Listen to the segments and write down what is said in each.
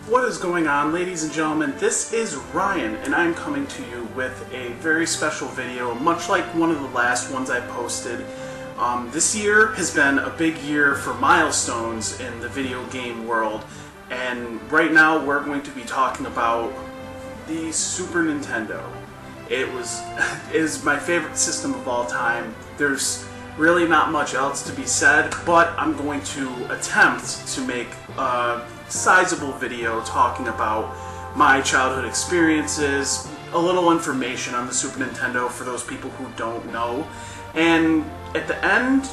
What is going on, ladies and gentlemen? This is Ryan, and I'm coming to you with a very special video, much like one of the last ones I posted. This year has been a big year for milestones in the video game world, and right now we're going to be talking about the Super Nintendo. It is my favorite system of all time. There's really not much else to be said, but I'm going to attempt to make a sizable video talking about my childhood experiences, a little information on the Super Nintendo for those people who don't know, and at the end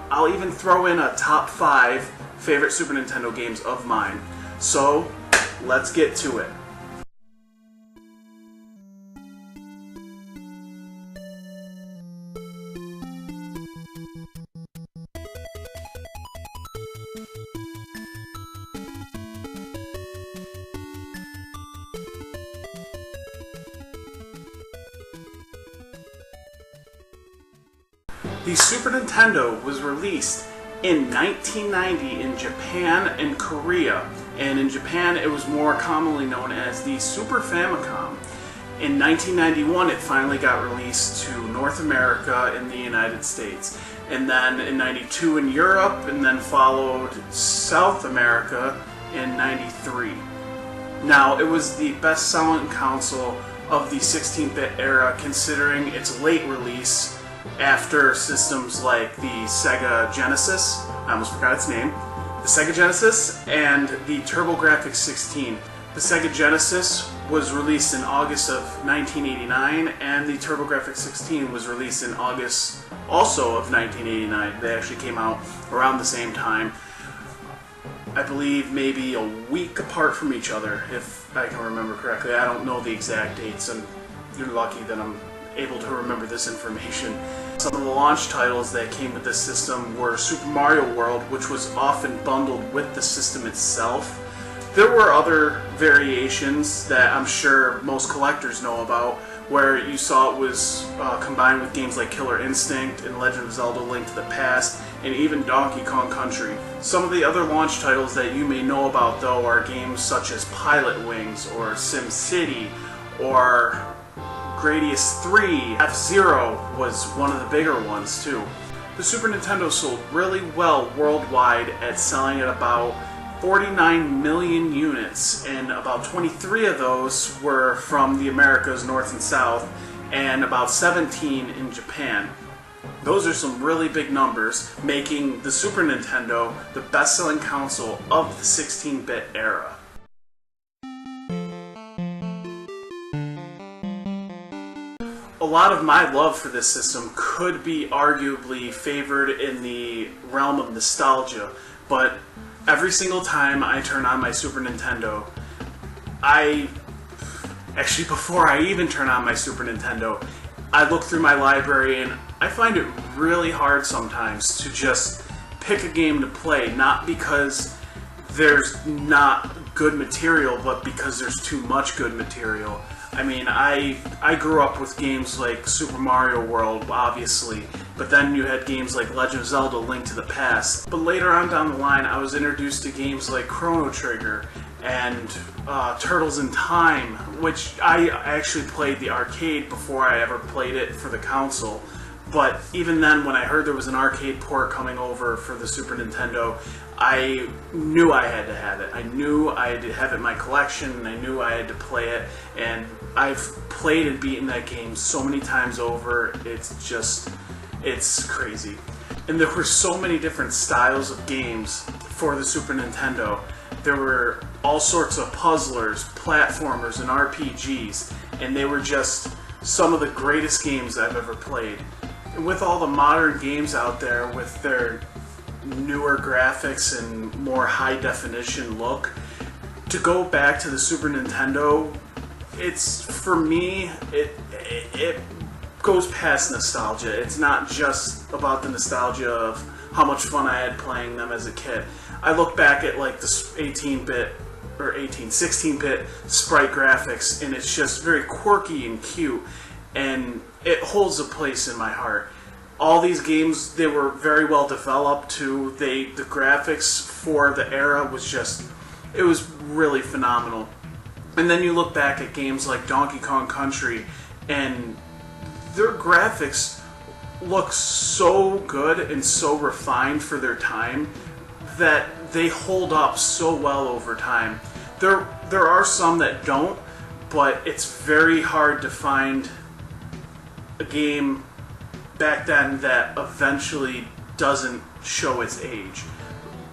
I'll even throw in a top 5 favorite Super Nintendo games of mine. So let's get to it. The Super Nintendo was released in 1990 in Japan and Korea, and in Japan it was more commonly known as the Super Famicom. In 1991 it finally got released to North America in the United States, and then in 92 in Europe, and then followed South America in 93. Now, it was the best-selling console of the 16-bit era, considering its late release after systems like the Sega Genesis, I almost forgot its name, the Sega Genesis and the TurboGrafx 16. The Sega Genesis was released in August of 1989, and the TurboGrafx 16 was released in August also of 1989. They actually came out around the same time. I believe maybe a week apart from each other, if I can remember correctly. I don't know the exact dates, and you're lucky that I'm able to remember this information. Some of the launch titles that came with this system were Super Mario World, which was often bundled with the system itself. There were other variations that I'm sure most collectors know about, where you saw it was combined with games like Killer Instinct and Legend of Zelda: Link to the Past, and even Donkey Kong Country. Some of the other launch titles that you may know about, though, are games such as Pilot Wings, or SimCity, or Gradius 3. F-Zero was one of the bigger ones, too. The Super Nintendo sold really well worldwide, at selling at about 49 million units, and about 23 of those were from the Americas, North and South, and about 17 in Japan. Those are some really big numbers, making the Super Nintendo the best-selling console of the 16-bit era. A lot of my love for this system could be arguably favored in the realm of nostalgia, but every single time I turn on my Super Nintendo, actually before I even turn on my Super Nintendo, I look through my library and I find it really hard sometimes to just pick a game to play, not because there's not good material, but because there's too much good material. I mean, I grew up with games like Super Mario World, obviously, but then you had games like Legend of Zelda: Link to the Past. But later on down the line, I was introduced to games like Chrono Trigger and Turtles in Time, which I actually played the arcade before I ever played it for the console. But even then, when I heard there was an arcade port coming over for the Super Nintendo, I knew I had to have it. I knew I had to have it in my collection, and I knew I had to play it. And I've played and beaten that game so many times over, it's crazy. And there were so many different styles of games for the Super Nintendo. There were all sorts of puzzlers, platformers, and RPGs, and they were just some of the greatest games I've ever played. And with all the modern games out there, with their newer graphics and more high-definition look, to go back to the Super Nintendo, for me, it goes past nostalgia. It's not just about the nostalgia of how much fun I had playing them as a kid. I look back at like the 16-bit sprite graphics, and it's just very quirky and cute, and it holds a place in my heart. All these games, they were very well developed too. The graphics for the era was just it was really phenomenal. And then you look back at games like Donkey Kong Country, and their graphics look so good and so refined for their time that they hold up so well over time. There are some that don't, but it's very hard to find a game back then that eventually doesn't show its age.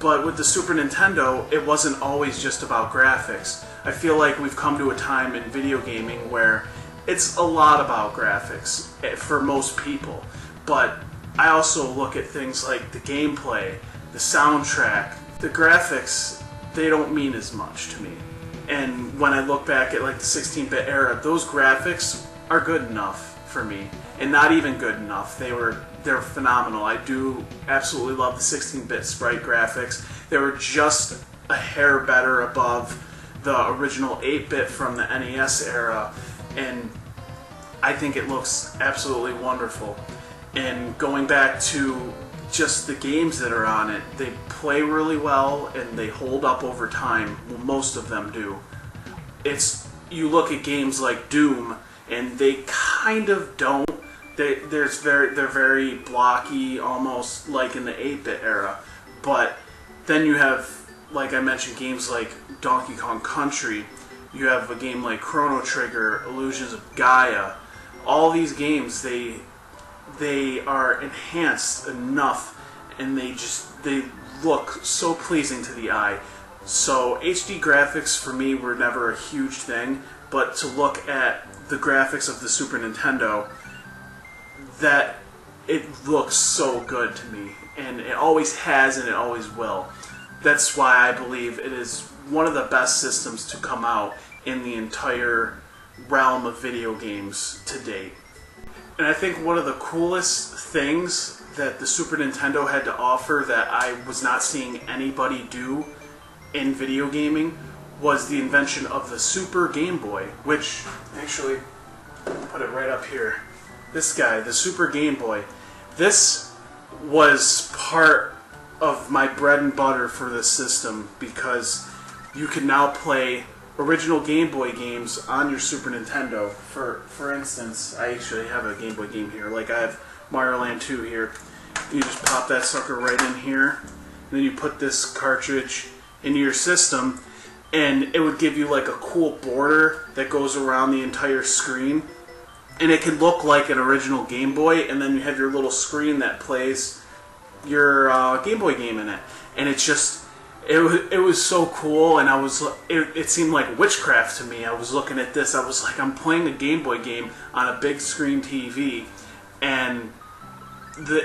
But with the Super Nintendo, it wasn't always just about graphics. I feel like we've come to a time in video gaming where it's a lot about graphics for most people. But I also look at things like the gameplay, the soundtrack. The graphics, they don't mean as much to me. And when I look back at like the 16-bit era, those graphics are good enough for me. And not even good enough. They're phenomenal. I do absolutely love the 16-bit sprite graphics. They were just a hair better above the original 8-bit from the NES era, and I think it looks absolutely wonderful. And going back to just the games that are on it, they play really well and they hold up over time. Well, most of them do. You look at games like Doom, and they kind of don't. They're very blocky, almost like in the 8-bit era. But then you have, like I mentioned, games like Donkey Kong Country. You have a game like Chrono Trigger, Illusions of Gaia. All these games, they are enhanced enough, and they look so pleasing to the eye. So HD graphics for me were never a huge thing, but to look at the graphics of the Super Nintendo, that it looks so good to me, and it always has and it always will. That's why I believe it is one of the best systems to come out in the entire realm of video games to date. And I think one of the coolest things that the Super Nintendo had to offer that I was not seeing anybody do in video gaming was the invention of the Super Game Boy, which, actually, put it right up here. This guy, the Super Game Boy. This was part of my bread and butter for this system because you can now play original Game Boy games on your Super Nintendo. For instance, I actually have a Game Boy game here. Like I have Mario Land 2 here. You just pop that sucker right in here, and then you put this cartridge into your system, and it would give you like a cool border that goes around the entire screen. And it can look like an original Game Boy, and then you have your little screen that plays your Game Boy game in it. And it's just, it was so cool, and it seemed like witchcraft to me. I was looking at this, I was like, I'm playing a Game Boy game on a big screen TV, and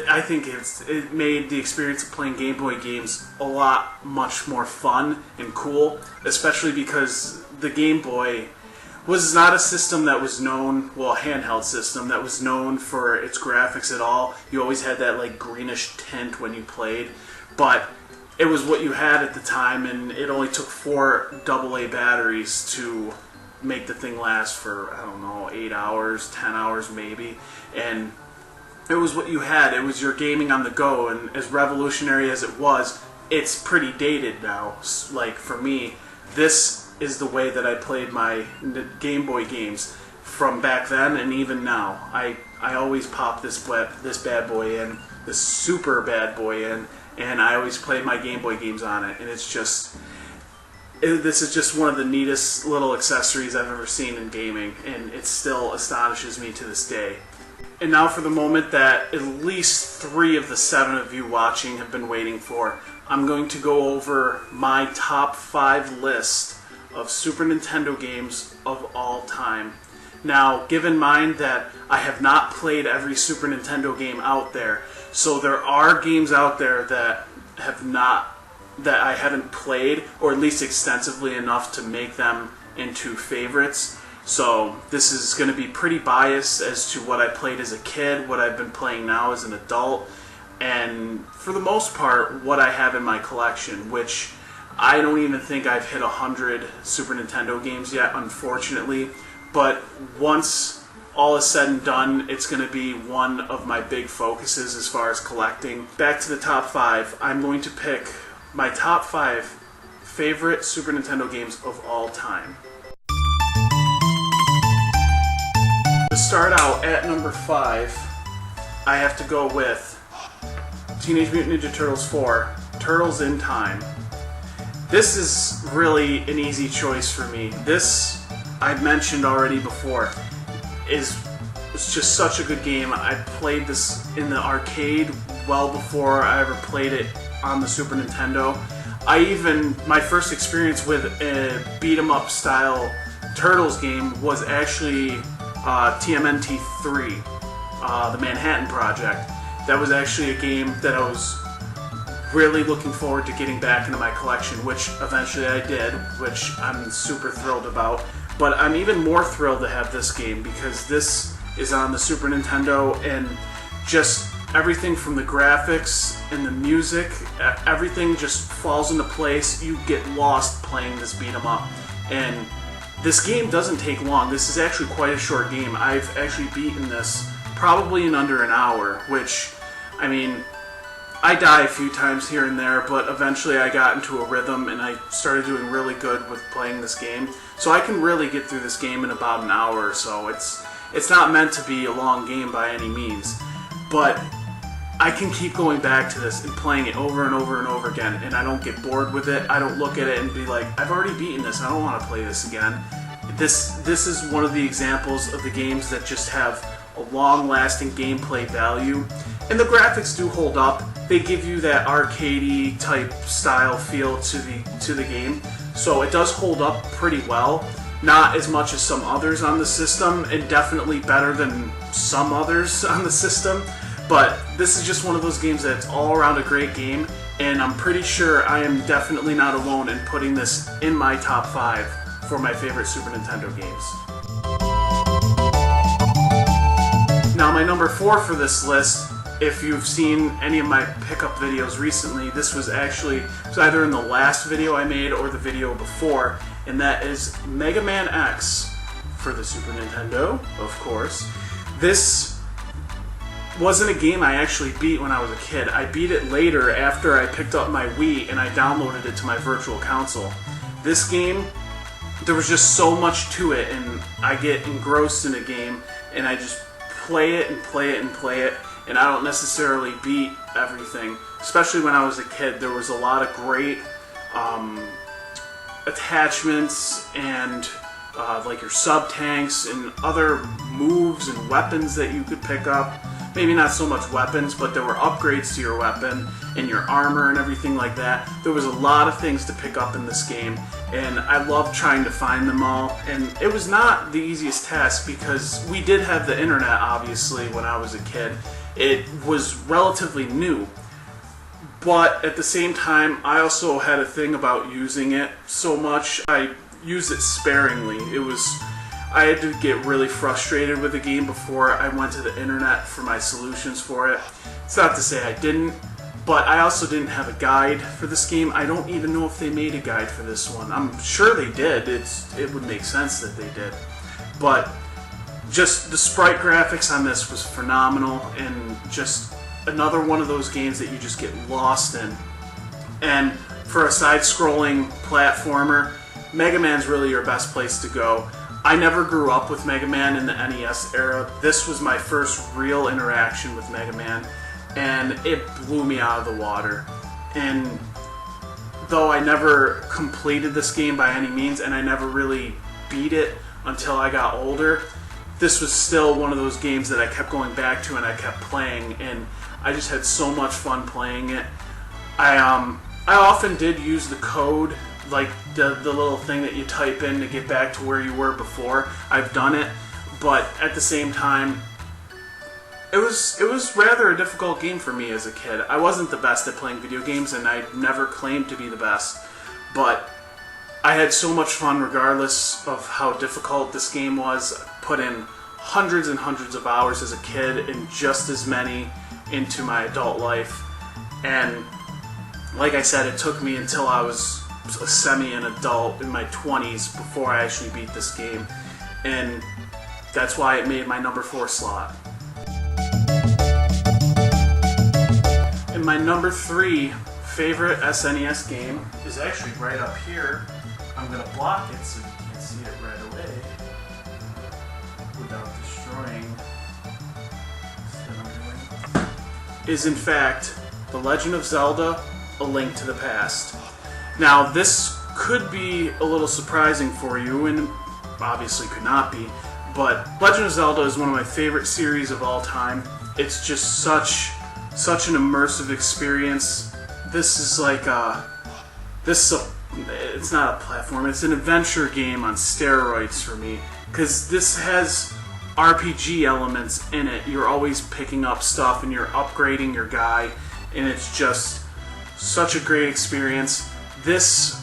I think it made the experience of playing Game Boy games a lot much more fun and cool, especially because the Game Boy was not a system that was known, well, a handheld system that was known for its graphics at all. You always had that like greenish tint when you played, but it was what you had at the time, and it only took 4 AA batteries to make the thing last for, I don't know, 8 hours, 10 hours maybe, and it was what you had. It was your gaming on the go, and as revolutionary as it was, it's pretty dated now. Like for me, this is the way that I played my Game Boy games from back then and even now. I always pop this bad boy in, this super bad boy in, and I always play my Game Boy games on it. And it's just, this is just one of the neatest little accessories I've ever seen in gaming, and it still astonishes me to this day. And now for the moment that at least 3 of the 7 of you watching have been waiting for. I'm going to go over my top 5 list of Super Nintendo games of all time. Now, give in mind that I have not played every Super Nintendo game out there, so there are games out there that I haven't played, or at least extensively enough to make them into favorites. So this is going to be pretty biased as to what I played as a kid, what I've been playing now as an adult, and for the most part, what I have in my collection, which I don't even think I've hit 100 Super Nintendo games yet, unfortunately. But once all is said and done, it's going to be one of my big focuses as far as collecting. Back to the top 5, I'm going to pick my top 5 favorite Super Nintendo games of all time. To start out at number 5, I have to go with Teenage Mutant Ninja Turtles 4, Turtles in Time. This is really an easy choice for me. This, I've mentioned already before, it's just such a good game. I played this in the arcade well before I ever played it on the Super Nintendo. My first experience with a beat-em-up style Turtles game was actually TMNT 3, the Manhattan Project. That was actually a game that I was really looking forward to getting back into my collection, which eventually I did, which I'm super thrilled about. But I'm even more thrilled to have this game because this is on the Super Nintendo, and just everything from the graphics and the music, everything just falls into place. You get lost playing this beat 'em up. And this game doesn't take long. This is actually quite a short game. I've actually beaten this probably in under an hour, which, I mean, I die a few times here and there, but eventually I got into a rhythm and I started doing really good with playing this game. So I can really get through this game in about an hour or so. It's not meant to be a long game by any means, but I can keep going back to this and playing it over and over and over again, and I don't get bored with it. I don't look at it and be like, I've already beaten this, I don't want to play this again. This is one of the examples of the games that just have a long-lasting gameplay value, and the graphics do hold up. They give you that arcadey type style feel to the game, so it does hold up pretty well. Not as much as some others on the system, and definitely better than some others on the system. But this is just one of those games that's all around a great game, and I'm pretty sure I am definitely not alone in putting this in my top 5 for my favorite Super Nintendo games. Now my number 4 for this list, if you've seen any of my pickup videos recently, this was either in the last video I made or the video before, and that is Mega Man X for the Super Nintendo, of course. This wasn't a game I actually beat when I was a kid. I beat it later after I picked up my Wii and I downloaded it to my virtual console. This game, there was just so much to it, and I get engrossed in a game and I just play it and play it and play it, and I don't necessarily beat everything. Especially when I was a kid, there was a lot of great attachments and like your sub-tanks and other moves and weapons that you could pick up. Maybe not so much weapons, but there were upgrades to your weapon and your armor and everything like that. There was a lot of things to pick up in this game, and I loved trying to find them all. And it was not the easiest task because we did have the internet, obviously, when I was a kid. It was relatively new. But at the same time, I also had a thing about using it so much. I used it sparingly. I had to get really frustrated with the game before I went to the internet for my solutions for it. It's not to say I didn't, but I also didn't have a guide for this game. I don't even know if they made a guide for this one. I'm sure they did. It would make sense that they did. But just the sprite graphics on this was phenomenal, and just another one of those games that you just get lost in. And for a side-scrolling platformer, Mega Man's really your best place to go. I never grew up with Mega Man in the NES era. This was my first real interaction with Mega Man, and it blew me out of the water. And though I never completed this game by any means, and I never really beat it until I got older, this was still one of those games that I kept going back to and I kept playing, and I just had so much fun playing it. I often did use the code, like the little thing that you type in to get back to where you were before. I've done it, but at the same time, it was rather a difficult game for me as a kid. I wasn't the best at playing video games, and I never claimed to be the best, but I had so much fun regardless of how difficult this game was. I put in hundreds and hundreds of hours as a kid and just as many into my adult life, and like I said, it took me until I was a semi-adult in my 20s before I actually beat this game, and that's why it made my number 4 slot. In my number 3 favorite SNES game is actually right up here. I'm going to block it so you can't see it right away without destroying what I'm doing. Is in fact The Legend of Zelda: A Link to the Past. Now this could be a little surprising for you, and obviously could not be, but Legend of Zelda is one of my favorite series of all time. It's just such an immersive experience. This is like it's not a platform, it's an adventure game on steroids for me, because this has RPG elements in it. You're always picking up stuff and you're upgrading your guy, and it's just such a great experience. This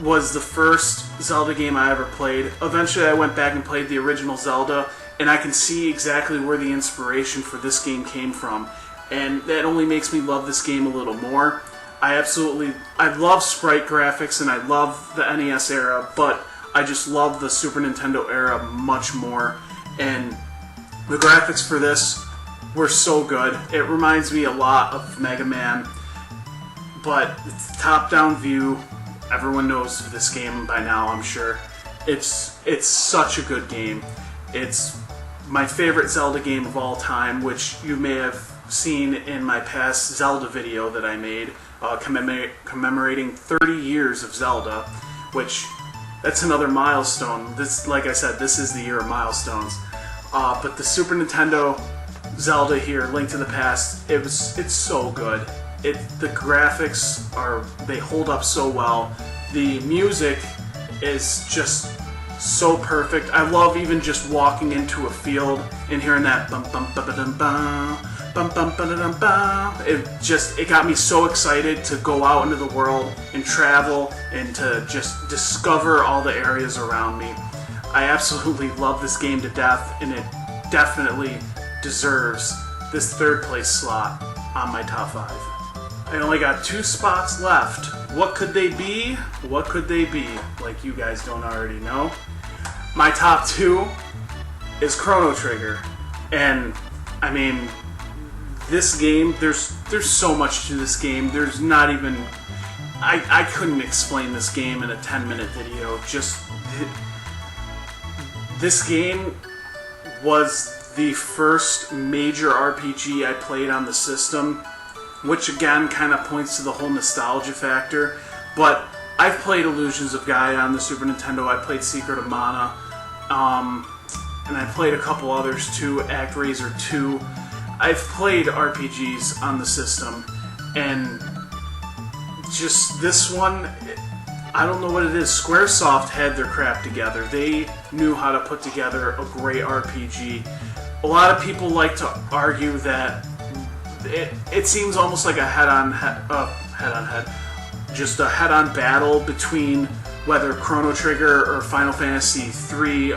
was the first Zelda game I ever played. Eventually I went back and played the original Zelda, and I can see exactly where the inspiration for this game came from, and that only makes me love this game a little more. I love sprite graphics and I love the NES era, but I just love the Super Nintendo era much more, and the graphics for this were so good. It reminds me a lot of Mega Man, but it's top-down view. Everyone knows this game by now, I'm sure. It's such a good game. It's my favorite Zelda game of all time, which you may have seen in my past Zelda video that I made, commemorating 30 years of Zelda, which that's another milestone. This, like I said, this is the year of milestones. But the Super Nintendo Zelda here, Link to the Past, it's so good. The graphics they hold up so well. The music is just so perfect. I love even just walking into a field and hearing that bum bum ba ba dum bum bum bum ba da dum bum. It got me so excited to go out into the world and travel and to just discover all the areas around me. I absolutely love this game to death, and it definitely deserves this third place slot on my top 5. I only got 2 spots left. What could they be? What could they be? Like you guys don't already know. My top 2 is Chrono Trigger. And, I mean, this game, there's so much to this game. There's not even... I couldn't explain this game in a 10-minute video. This game was the first major RPG I played on the system, which again kind of points to the whole nostalgia factor. But I've played Illusions of Gaia on the Super Nintendo. I played Secret of Mana, and I played a couple others too, ActRaiser 2. I've played RPGs on the system, and just this one, I don't know what it is. Squaresoft had their crap together. They knew how to put together a great RPG. A lot of people like to argue that it seems almost like a head-on battle between whether Chrono Trigger or Final Fantasy III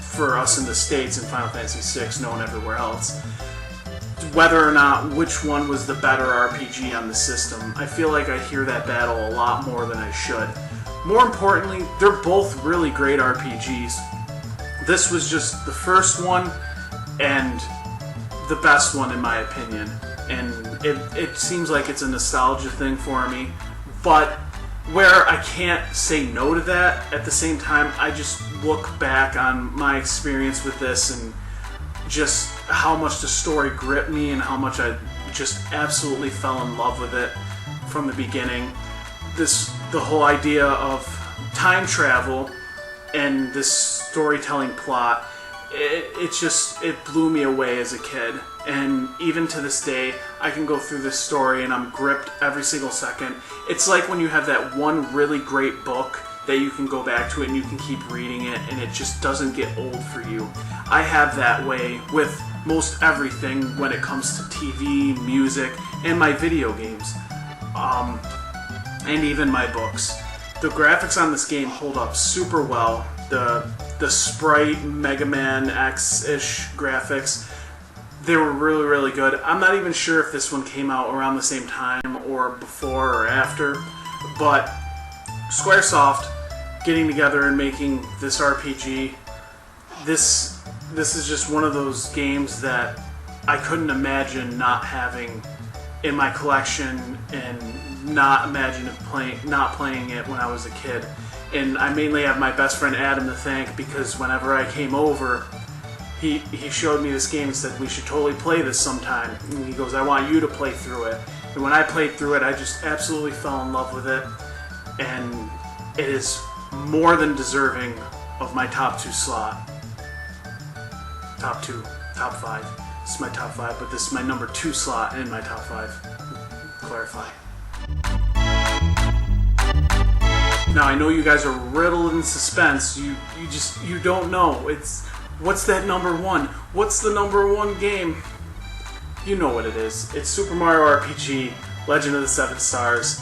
for us in the States and Final Fantasy VI known everywhere else. Whether or not which one was the better RPG on the system. I feel like I hear that battle a lot more than I should. More importantly, they're both really great RPGs. This was just the first one and the best one in my opinion. And it seems like it's a nostalgia thing for me. But where I can't say no to that, at the same time, I just look back on my experience with this and just how much the story gripped me and how much I just absolutely fell in love with it from the beginning. The whole idea of time travel and this storytelling plot, it blew me away as a kid. And even to this day, I can go through this story and I'm gripped every single second. It's like when you have that one really great book that you can go back to it and you can keep reading it and it just doesn't get old for you. I have that way with most everything when it comes to TV, music, and my video games. And even my books. The graphics on this game hold up super well. The sprite Mega Man X-ish graphics, they were really, really good. I'm not even sure if this one came out around the same time or before or after, but Squaresoft getting together and making this RPG, this is just one of those games that I couldn't imagine not having in my collection and not imagine not playing it when I was a kid. And I mainly have my best friend Adam to thank, because whenever I came over, he showed me this game and said, we should totally play this sometime. And he goes, I want you to play through it. And when I played through it, I just absolutely fell in love with it. And it is more than deserving of my top 2 slot. Top 5. This is my top 5, but this is my number 2 slot in my top 5. Clarify. Now I know you guys are riddled in suspense. You don't know. What's that number 1? What's the number 1 game? You know what it is. It's Super Mario RPG, Legend of the Seven Stars.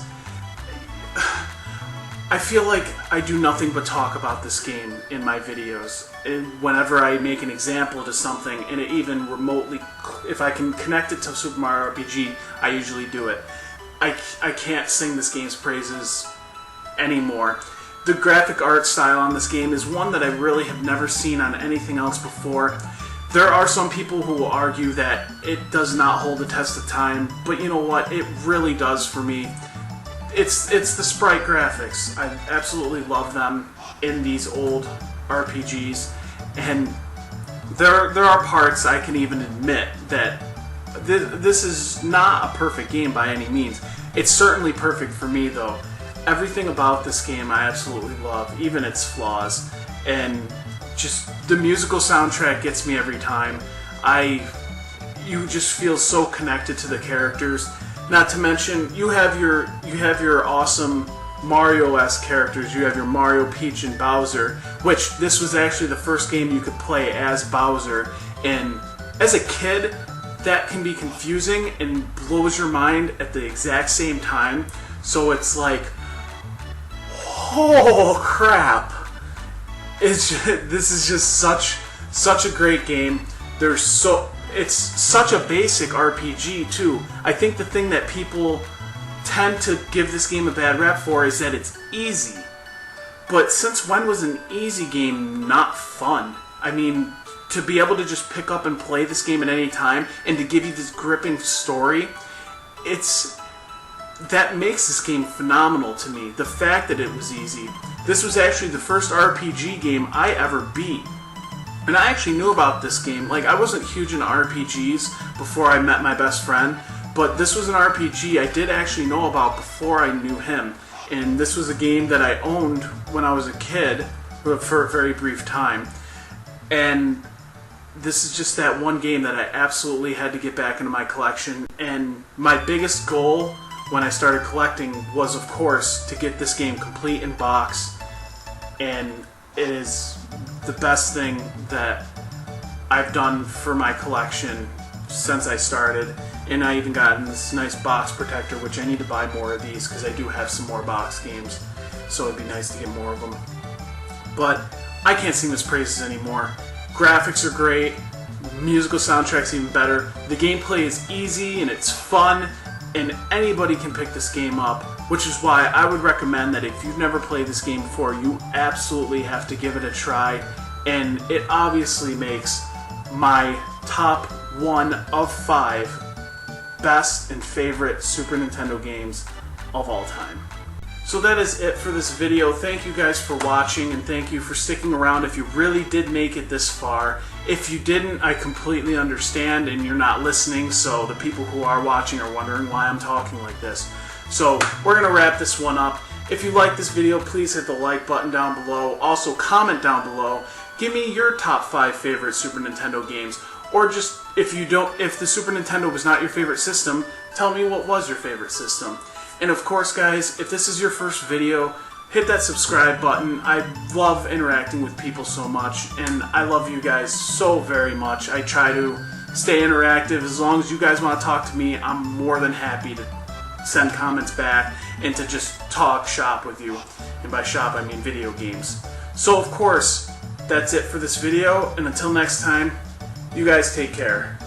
I feel like I do nothing but talk about this game in my videos. And whenever I make an example to something, and it even remotely, if I can connect it to Super Mario RPG, I usually do it. I can't sing this game's praises anymore. The graphic art style on this game is one that I really have never seen on anything else before. There are some people who will argue that it does not hold the test of time, but you know what? It really does for me. It's the sprite graphics. I absolutely love them in these old RPGs, and there are parts I can even admit that this is not a perfect game by any means. It's certainly perfect for me, though. Everything about this game I absolutely love, even its flaws, and just the musical soundtrack gets me every time. You just feel so connected to the characters. Not to mention, you have your awesome Mario-esque characters. You have your Mario, Peach, and Bowser, which this was actually the first game you could play as Bowser. And as a kid, that can be confusing and blows your mind at the exact same time. So it's like, oh crap! This is just such a great game. It's such a basic RPG too. I think the thing that people tend to give this game a bad rap for is that it's easy. But since when was an easy game not fun? I mean, to be able to just pick up and play this game at any time and to give you this gripping story, that makes this game phenomenal to me. The fact that it was easy. This was actually the first RPG game I ever beat. And I actually knew about this game. Like, I wasn't huge into RPGs before I met my best friend, but this was an RPG I did actually know about before I knew him. And this was a game that I owned when I was a kid for a very brief time. And this is just that one game that I absolutely had to get back into my collection. And my biggest goal when I started collecting was, of course, to get this game complete in box. And it is the best thing that I've done for my collection since I started. And I even got this nice box protector, which I need to buy more of these because I do have some more box games. So it'd be nice to get more of them. But I can't sing this praises anymore. Graphics are great. Musical soundtrack's even better. The gameplay is easy and it's fun. And anybody can pick this game up, which is why I would recommend that if you've never played this game before, you absolutely have to give it a try. And it obviously makes my top 1 of 5 best and favorite Super Nintendo games of all time. So that is it for this video. Thank you guys for watching, and thank you for sticking around if you really did make it this far. If you didn't, I completely understand, and you're not listening, so the people who are watching are wondering why I'm talking like this. So we're going to wrap this one up. If you like this video, please hit the like button down below. Also, comment down below. Give me your top 5 favorite Super Nintendo games. Or just, if the Super Nintendo was not your favorite system, tell me what was your favorite system. And of course, guys, if this is your first video, hit that subscribe button. I love interacting with people so much, and I love you guys so very much. I try to stay interactive. As long as you guys want to talk to me, I'm more than happy to send comments back and to just talk shop with you. And by shop, I mean video games. So, of course, that's it for this video, and until next time, you guys take care.